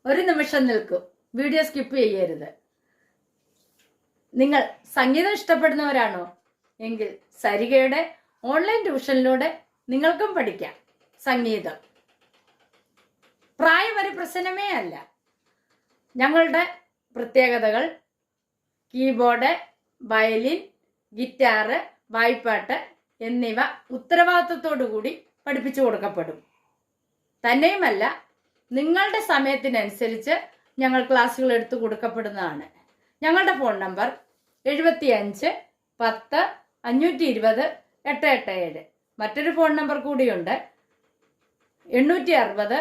ഒരു നിമിഷം നിൽക്കൂ. വീഡിയോ സ്കിപ്പ് ചെയ്യരുത്. നിങ്ങൾ സംഗീതം ഇഷ്ടപ്പെടുന്നവരാണോ എങ്കിൽ സരികയുടെ ഓൺലൈൻ ട്യൂഷനിലൂടെ നിങ്ങൾക്കും പഠിക്കാം സംഗീതം. പ്രായം ഒരു പ്രശ്നമേ അല്ല. ഞങ്ങളുടെ പ്രത്യേകതകൾ കീബോർഡ്, വയലിൻ, ഗിറ്റാറ്, വായ്പ്പാട്ട് എന്നിവ ഉത്തരവാദിത്വത്തോടു കൂടി പഠിപ്പിച്ചു കൊടുക്കപ്പെടും. തന്നെയുമല്ല, നിങ്ങളുടെ സമയത്തിനനുസരിച്ച് ഞങ്ങൾ ക്ലാസ്സുകൾ എടുത്തു കൊടുക്കപ്പെടുന്നതാണ്. ഞങ്ങളുടെ ഫോൺ നമ്പർ 75 10 520 887. മറ്റൊരു ഫോൺ നമ്പർ കൂടിയുണ്ട്, 860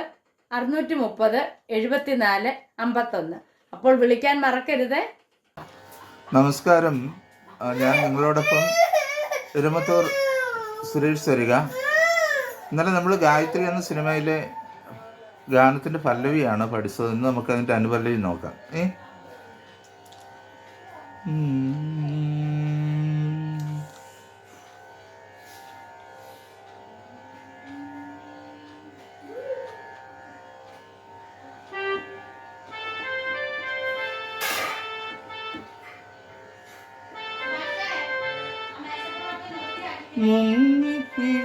630 74 51. അപ്പോൾ വിളിക്കാൻ മറക്കരുത്. നമസ്കാരം, ഞാൻ നിങ്ങളോടൊപ്പം എരുമത്തൂർ സുരേഷ് സരിക. ഇന്നലെ നമ്മൾ ഗായത്രി എന്ന സിനിമയിലെ ഗാനത്തിൻ്റെ പല്ലവിയാണ് പഠിച്ചത്. ഇന്ന് നമുക്കതിൻ്റെ അനുപല്ലവി നോക്കാം.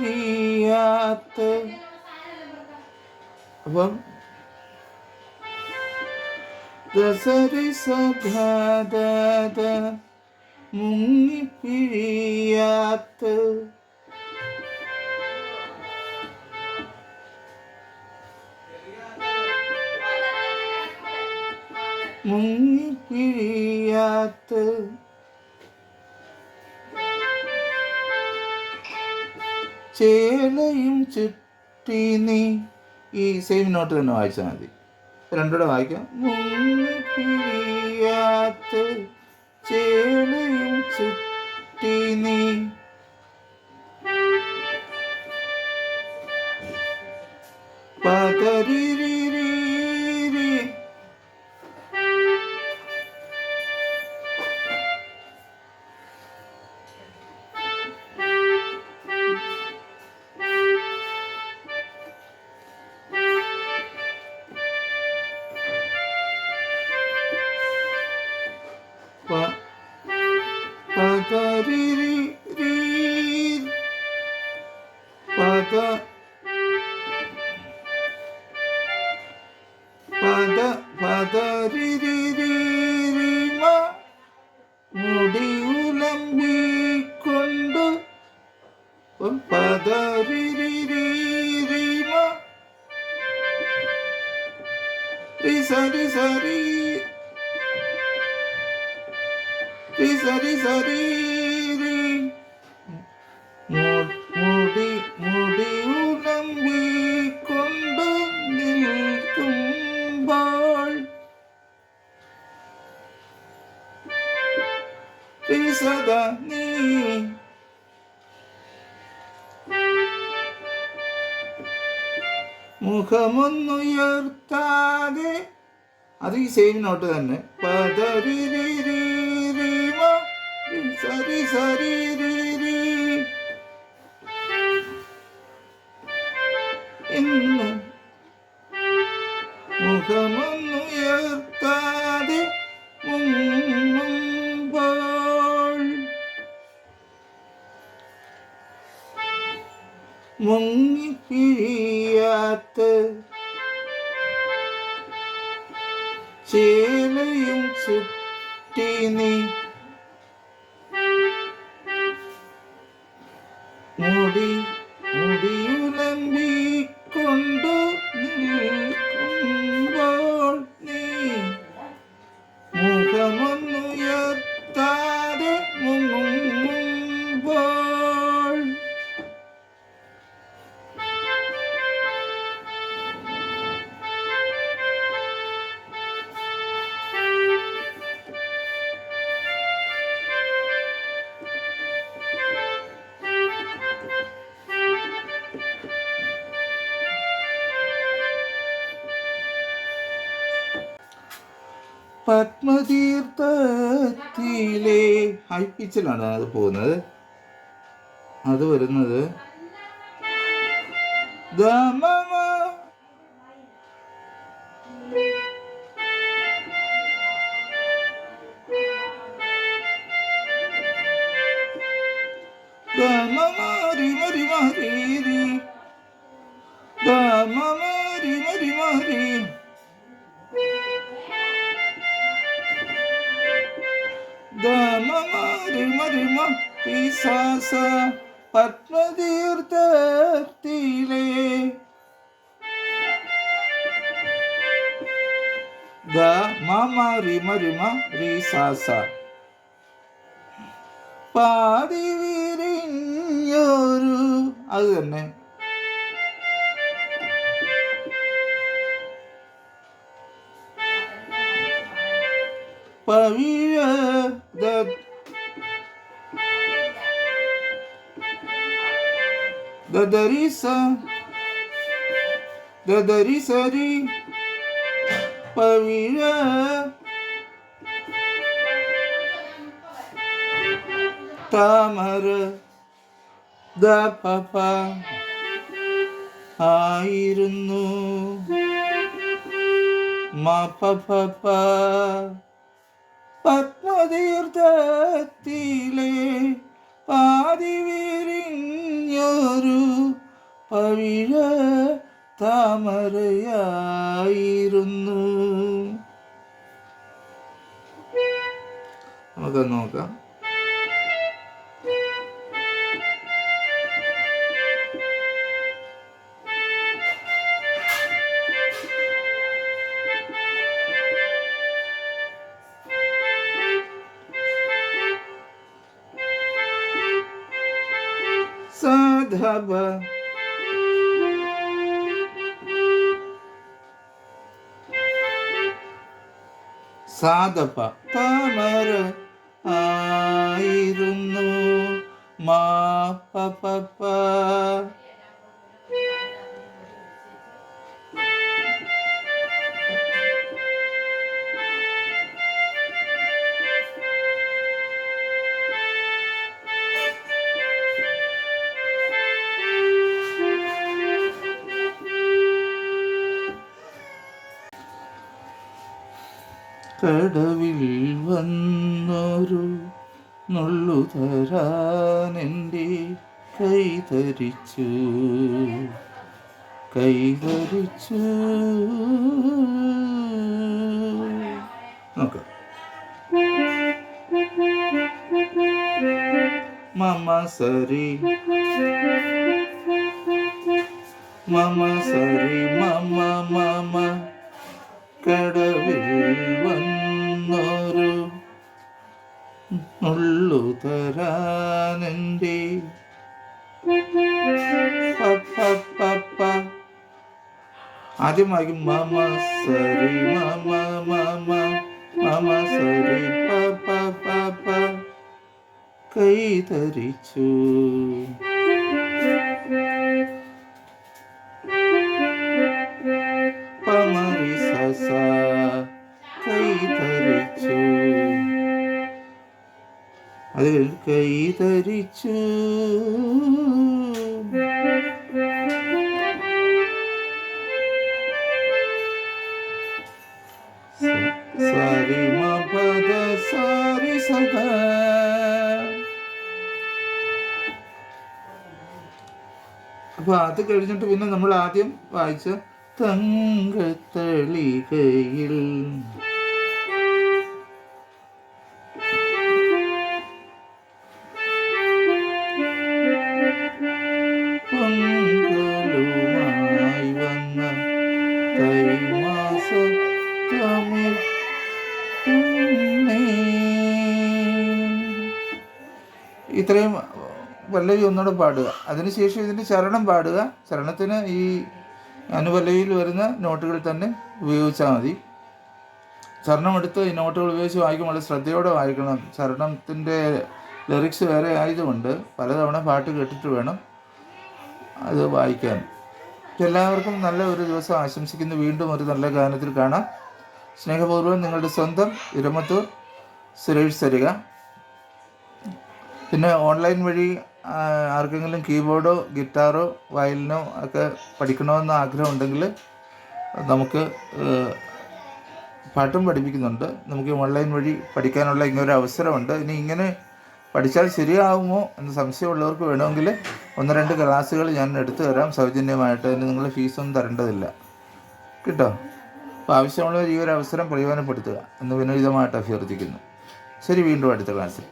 മുങ്ങിപ്പിഴിയാത്ത അപ്പം ദസരി സദാദ മുങ്ങിപ്പിഴിയാത്ത മുങ്ങിപ്പിഴിയാത്ത ചേലയും ചുറ്റി നീ. ഈ സെയിം നോട്ട് തന്നെ വായിച്ചാൽ മതി. രണ്ടുകൂടെ വായിക്കാം. മുങ്ങിപ്പിഴിയാത്ത ചേലയും ചുറ്റി നീ പതരിരി മുടിയുലമ്പിക്കൊണ്ട് സരി സരി സരി സരി മുടിയുലമ്പിക്കൊണ്ട് നിൽക്കുമ്പോൾ സദാ നീ മുഖമൊന്നുയർത്താതെ. അത് ഈ സെയിം നോട്ട് തന്നെ. സരി സരി ഇന്ന് മുഖമൊന്നുയർത്താതെ മുങ്ങുമ്പോൾ മുങ്ങിപ്പിഴിയാത്ത ചേലയും ചുറ്റി നീ മുടിയുലമ്പിക്കൊണ്ടു നിൽക്കുമ്പോൾ നീ മുഖമൊന്നുയർത്താതെ മുങ്ങുമ്പോൾ പത്മതീർത്ഥത്തിലെ ഹൈ പിച്ചിലാണ് അത് പോകുന്നത്. അത് വരുന്നത് റിമ രി സാ സ പത്മതീർത്ഥത്തിലെ ഗ മ റിമ രി സാ സ പാതി വിരിഞ്ഞൊരു അത് തന്നെ പവിഴ ദദരി സരി പവിഴ താമര ദ പപ ആയിരുന്നു മ പപ പത്മതീർത്ഥത്തിലെ പാതി വിരിഞ്ഞൊരു പവിഴ താമരയായിരുന്നു. നമുക്കത് നോക്കാം. സാധവ സാധപ താമര ആയിരുന്നു മാ പപ കടവിൽ വന്നൊരു നുള്ളു തരാനെൻ്റെ കൈതരിച്ചു നോക്കാം. മമ സരി മമ സരി മമ മമ കടവിൽ വന്നൊരു നുള്ളു തരാനെൻ്റെ പപ്പ ആദ്യമായി മമ സരി മമ മമ മമ സരി പപ്പ കൈതരിച്ചു പമരി സസ കൈതരിച്ചു അത് കൈതരിച്ചു സരി മപദ സരി സദ. അപ്പൊ അത് കഴിഞ്ഞിട്ട് പിന്നെ നമ്മൾ ആദ്യം വായിച്ച തങ്കത്തളികയിൽ പൊങ്കലുമായി വന്ന കൈമാസ തമിഴ് ഇത്രയും പല്ലവി ഒന്നുകൂടെ പാടുക. അതിനുശേഷം ഇതിൻ്റെ ചരണം പാടുക. ചരണത്തിന് ഈ അനുപല്ലവിയിൽ വരുന്ന നോട്ടുകൾ തന്നെ ഉപയോഗിച്ചാൽ മതി. ചരണമെടുത്ത് ഈ നോട്ടുകൾ ഉപയോഗിച്ച് വായിക്കുമ്പോൾ വളരെ ശ്രദ്ധയോടെ വായിക്കണം. ചരണത്തിൻ്റെ ലിറിക്സ് വേറെ ആയതുകൊണ്ട് പലതവണ പാട്ട് കേട്ടിട്ട് വേണം അത് വായിക്കാൻ. എല്ലാവർക്കും നല്ല ഒരു ദിവസം ആശംസിക്കുന്നു. വീണ്ടും ഒരു നല്ല ഗാനത്തിൽ കാണാം. സ്നേഹപൂർവ്വം നിങ്ങളുടെ സ്വന്തം ഇരമത്തൂർ സുരേഷ് സരിക. പിന്നെ ഓൺലൈൻ വഴി ആർക്കെങ്കിലും കീബോർഡോ ഗിറ്റാറോ വയലിനോ ഒക്കെ പഠിക്കണമെന്ന് ആഗ്രഹമുണ്ടെങ്കിൽ നമുക്ക് പാട്ടും പഠിപ്പിക്കുന്നുണ്ട്. നമുക്ക് ഓൺലൈൻ വഴി പഠിക്കാനുള്ള ഇങ്ങനൊരു അവസരമുണ്ട്. ഇനി ഇങ്ങനെ പഠിച്ചാൽ ശരിയാവുമോ എന്ന് സംശയമുള്ളവർക്ക് വേണമെങ്കിൽ 1-2 ക്ലാസ്സുകൾ ഞാൻ എടുത്തു തരാം സൗജന്യമായിട്ട്. അതിന് നിങ്ങൾ ഫീസൊന്നും തരേണ്ടതില്ല കേട്ടോ. അപ്പോൾ ആവശ്യമുള്ളവർ ഈ ഒരു അവസരം പ്രയോജനപ്പെടുത്തുക എന്ന് വിനോദിതമായിട്ട് അഭ്യർത്ഥിക്കുന്നു. ശരി, വീണ്ടും അടുത്ത ക്ലാസ്സിൽ.